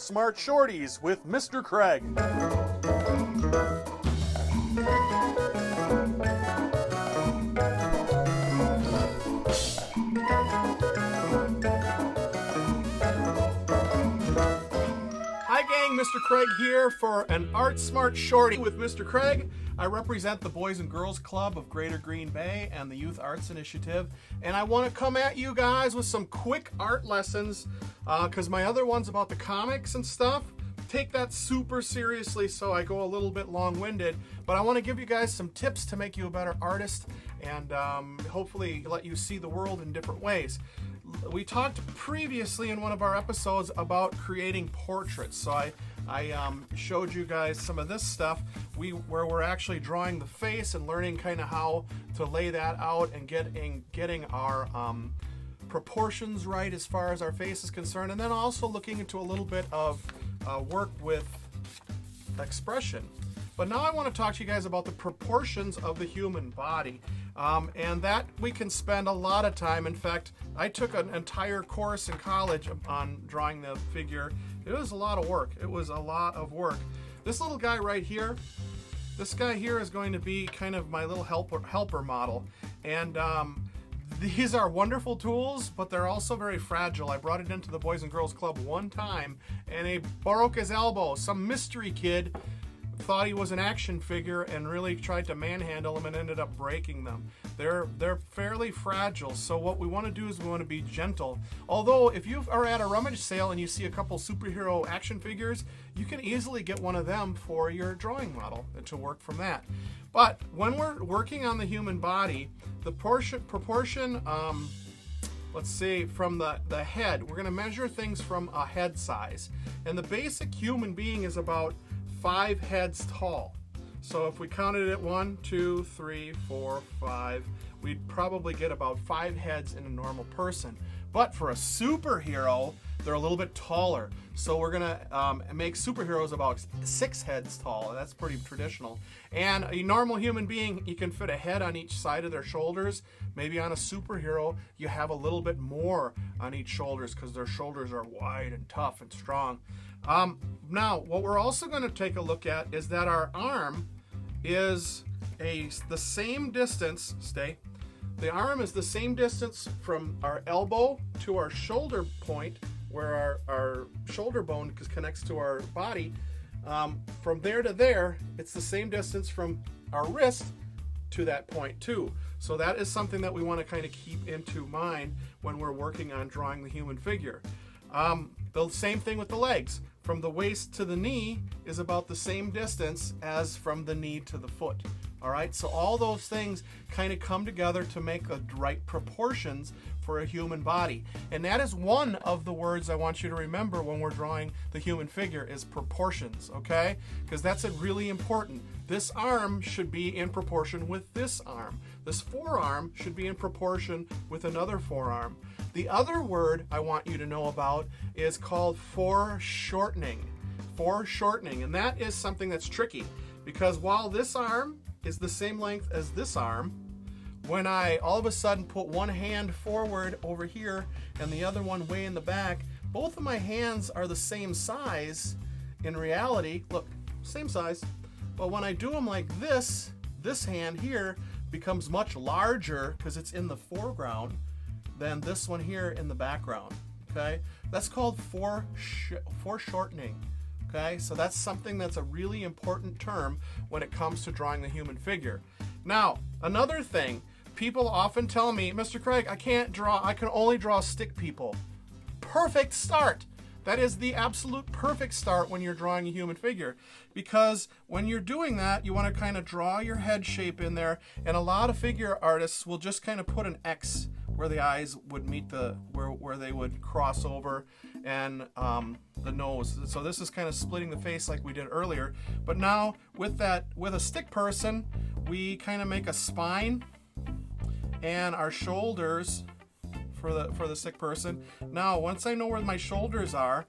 Smart Shorties with Mr. Craig. Hi gang, Mr. Craig here for an Art Smart Shorty with Mr. Craig. I represent the Boys and Girls Club of Greater Green Bay and the Youth Arts Initiative, and I want to come at you guys with some quick art lessons because my other ones about the comics and stuff take that super seriously, so I go a little bit long-winded, but I want to give you guys some tips to make you a better artist and hopefully let you see the world in different ways. We talked previously in one of our episodes about creating portraits, so I showed you guys some of this stuff where we're actually drawing the face and learning kind of how to lay that out and getting our proportions right as far as our face is concerned, and then also looking into a little bit of work with expression. But now I want to talk to you guys about the proportions of the human body, and that we can spend a lot of time. In fact, I took an entire course in college on drawing the figure. It was a lot of work. This little guy right here, this guy here is going to be kind of my little helper model, and these are wonderful tools, but they're also very fragile. I brought it into the Boys and Girls Club one time, and he broke his elbow. Some mystery kid thought he was an action figure and really tried to manhandle him and ended up breaking them. They're fairly fragile, so what we want to do is we want to be gentle. Although if you are at a rummage sale and you see a couple superhero action figures, you can easily get one of them for your drawing model and to work from that. But when we're working on the human body, the proportion, let's see, from the head, we're going to measure things from a head size. And the basic human being is about 5 heads tall. So if we counted it 1, 2, 3, 4, 5, we'd probably get about 5 heads in a normal person. But for a superhero, they're a little bit taller. So we're gonna make superheroes about 6 heads tall, and that's pretty traditional. And a normal human being, you can fit a head on each side of their shoulders. Maybe on a superhero, you have a little bit more on each shoulders because their shoulders are wide and tough and strong. Now, what we're also going to take a look at is that our arm is the same distance. The arm is the same distance from our elbow to our shoulder point, where our shoulder bone connects to our body. From there to there, it's the same distance from our wrist to that point too. So that is something that we want to kind of keep into mind when we're working on drawing the human figure. The same thing with the legs. From the waist to the knee is about the same distance as from the knee to the foot. All right, so all those things kind of come together to make the right proportions for a human body. And that is one of the words I want you to remember when we're drawing the human figure is proportions, okay? Because that's really important. This arm should be in proportion with this arm. This forearm should be in proportion with another forearm. The other word I want you to know about is called foreshortening. Foreshortening, and that is something that's tricky because while this arm is the same length as this arm, when I all of a sudden put one hand forward over here and the other one way in the back, both of my hands are the same size in reality. Look, same size. But when I do them like this hand here becomes much larger because it's in the foreground than this one here in the background. Okay, that's called foreshortening. Okay, so that's something that's a really important term when it comes to drawing the human figure. Now, another thing, people often tell me, Mr. Craig, I can't draw, I can only draw stick people. Perfect start. That is the absolute perfect start when you're drawing a human figure, because when you're doing that, you want to kind of draw your head shape in there, and a lot of figure artists will just kind of put an X where the eyes would meet where they would cross over, and the nose. So this is kind of splitting the face like we did earlier. But now with a stick person, we kind of make a spine and our shoulders for the stick person. Now once I know where my shoulders are,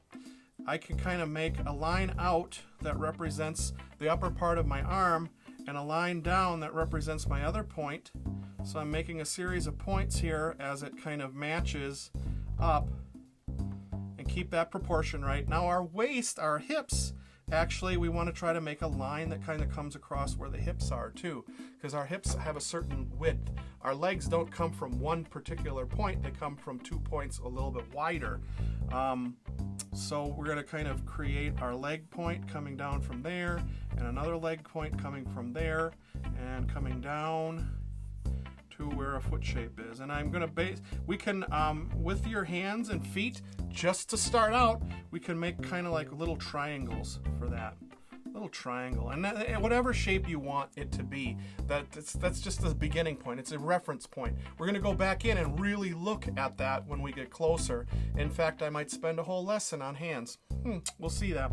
I can kind of make a line out that represents the upper part of my arm and a line down that represents my other point. So I'm making a series of points here as it kind of matches up and keep that proportion right. Now our waist, our hips, actually we want to try to make a line that kind of comes across where the hips are too, because our hips have a certain width. Our legs don't come from one particular point, they come from 2 points a little bit wider. So we're going to kind of create our leg point coming down from there, and another leg point coming from there, and coming down to where a foot shape is. And I'm going to we can, with your hands and feet, just to start out, we can make kind of like little triangles for that. Little triangle, and whatever shape you want it to be, that's just the beginning point. It's a reference point. We're going to go back in and really look at that when we get closer. In fact, I might spend a whole lesson on hands. We'll see that.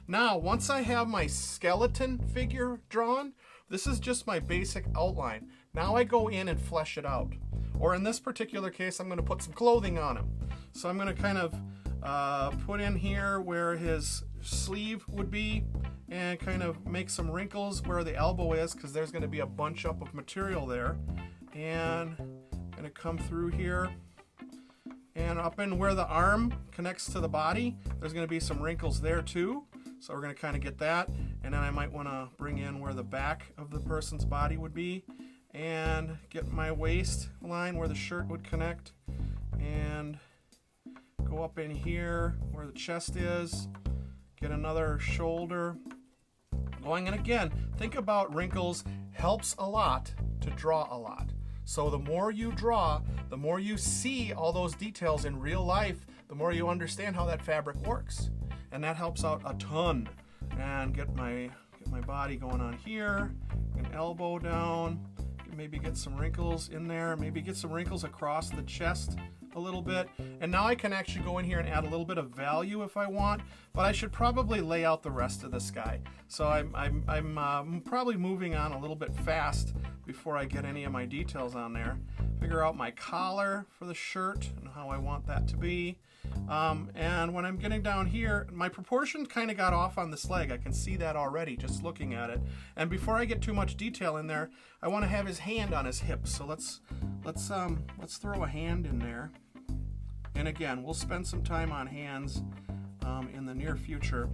Now, once I have my skeleton figure drawn, this is just my basic outline. Now I go in and flesh it out. Or in this particular case, I'm going to put some clothing on him. So I'm going to kind of put in here where his sleeve would be, and kind of make some wrinkles where the elbow is, because there's going to be a bunch up of material there. And going to come through here and up in where the arm connects to the body, there's going to be some wrinkles there too. So we're going to kind of get that, and then I might want to bring in where the back of the person's body would be, and get my waist line where the shirt would connect, and go up in here where the chest is, get another shoulder going. And again, think about wrinkles helps a lot to draw a lot. So the more you draw, the more you see all those details in real life, the more you understand how that fabric works. And that helps out a ton. And get my body going on here, an elbow down, maybe get some wrinkles in there, maybe get some wrinkles across the chest a little bit. And now I can actually go in here and add a little bit of value if I want, but I should probably lay out the rest of this guy. So I'm probably moving on a little bit fast before I get any of my details on there. Figure out my collar for the shirt and how I want that to be. And when I'm getting down here, my proportion kind of got off on this leg. I can see that already just looking at it. And before I get too much detail in there, I want to have his hand on his hip. So let's throw a hand in there. And again, we'll spend some time on hands in the near future.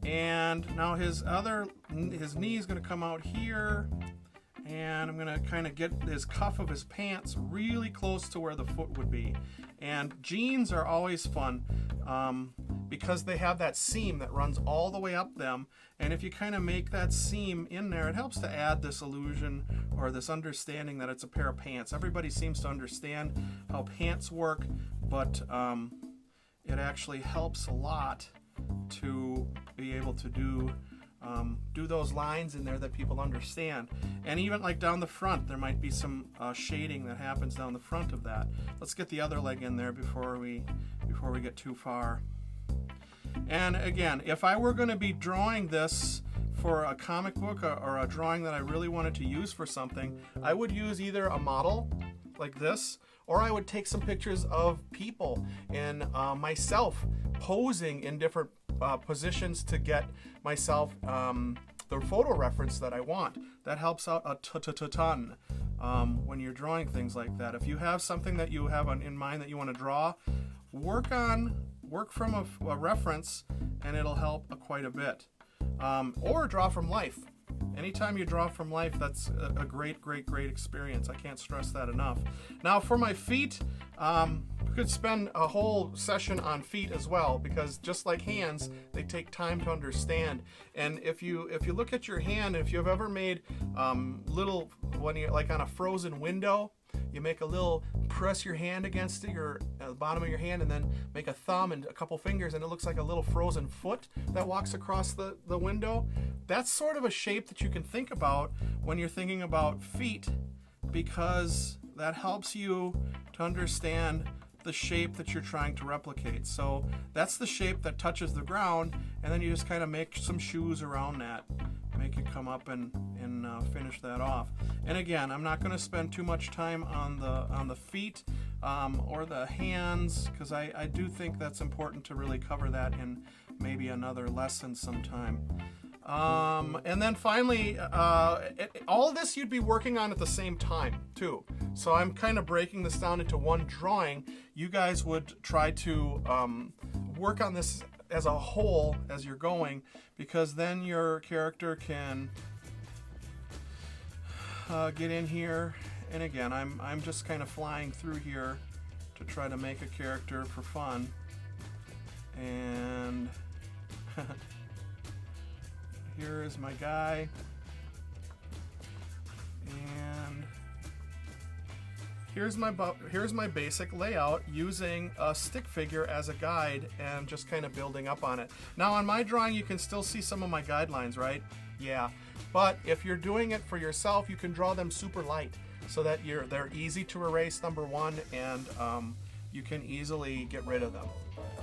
And now his knee is going to come out here, and I'm going to kind of get his cuff of his pants really close to where the foot would be. And jeans are always fun because they have that seam that runs all the way up them. And if you kind of make that seam in there, it helps to add this illusion or this understanding that it's a pair of pants. Everybody seems to understand how pants work, but it actually helps a lot to be able to do those lines in there that people understand. And even like down the front, there might be some shading that happens down the front of that. Let's get the other leg in there before we get too far. And again, if I were going to be drawing this for a comic book or a drawing that I really wanted to use for something, I would use either a model like this, or I would take some pictures of people and myself posing in different positions to get myself the photo reference that I want. That helps out a ton when you're drawing things like that. If you have something that you have in mind that you want to draw, work from a reference, and it'll help quite a bit. Or draw from life. Anytime you draw from life, that's a great experience. I can't stress that enough. Now for my feet, we could spend a whole session on feet as well, because just like hands, they take time to understand. And if you look at your hand, if you've ever made little, when you're like on a frozen window, you make a little, press your hand against it, the bottom of your hand, and then make a thumb and a couple fingers, and it looks like a little frozen foot that walks across the window. That's sort of a shape that you can think about when you're thinking about feet, because that helps you to understand the shape that you're trying to replicate. So that's the shape that touches the ground, and then you just kind of make some shoes around that. Make it come up and finish that off. And again, I'm not going to spend too much time on the feet or the hands, because I do think that's important to really cover that in maybe another lesson sometime. And then finally, all of this you'd be working on at the same time too. So I'm kind of breaking this down into one drawing. You guys would try to work on this as a whole as you're going, because then your character can get in here. And again, I'm just kind of flying through here to try to make a character for fun. And here is my guy. And here's my basic layout using a stick figure as a guide and just kind of building up on it. Now on my drawing you can still see some of my guidelines, right? Yeah. But if you're doing it for yourself, you can draw them super light so that they're easy to erase, number one, and you can easily get rid of them.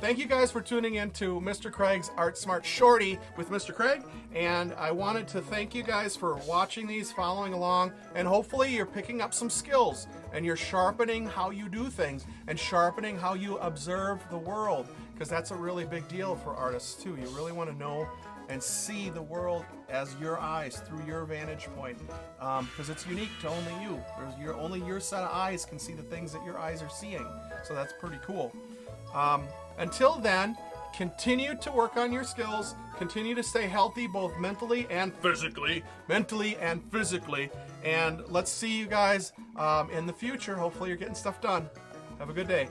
Thank you guys for tuning in to Mr. Craig's Art Smart Shorty with Mr. Craig, and I wanted to thank you guys for watching these, following along, and hopefully you're picking up some skills and you're sharpening how you do things and sharpening how you observe the world, because that's a really big deal for artists too. You really want to know and see the world as your eyes, through your vantage point, because it's unique to only you. Only your set of eyes can see the things that your eyes are seeing, so that's pretty cool. Until then, continue to work on your skills, continue to stay healthy both mentally and physically, and let's see you guys in the future. Hopefully you're getting stuff done. Have a good day.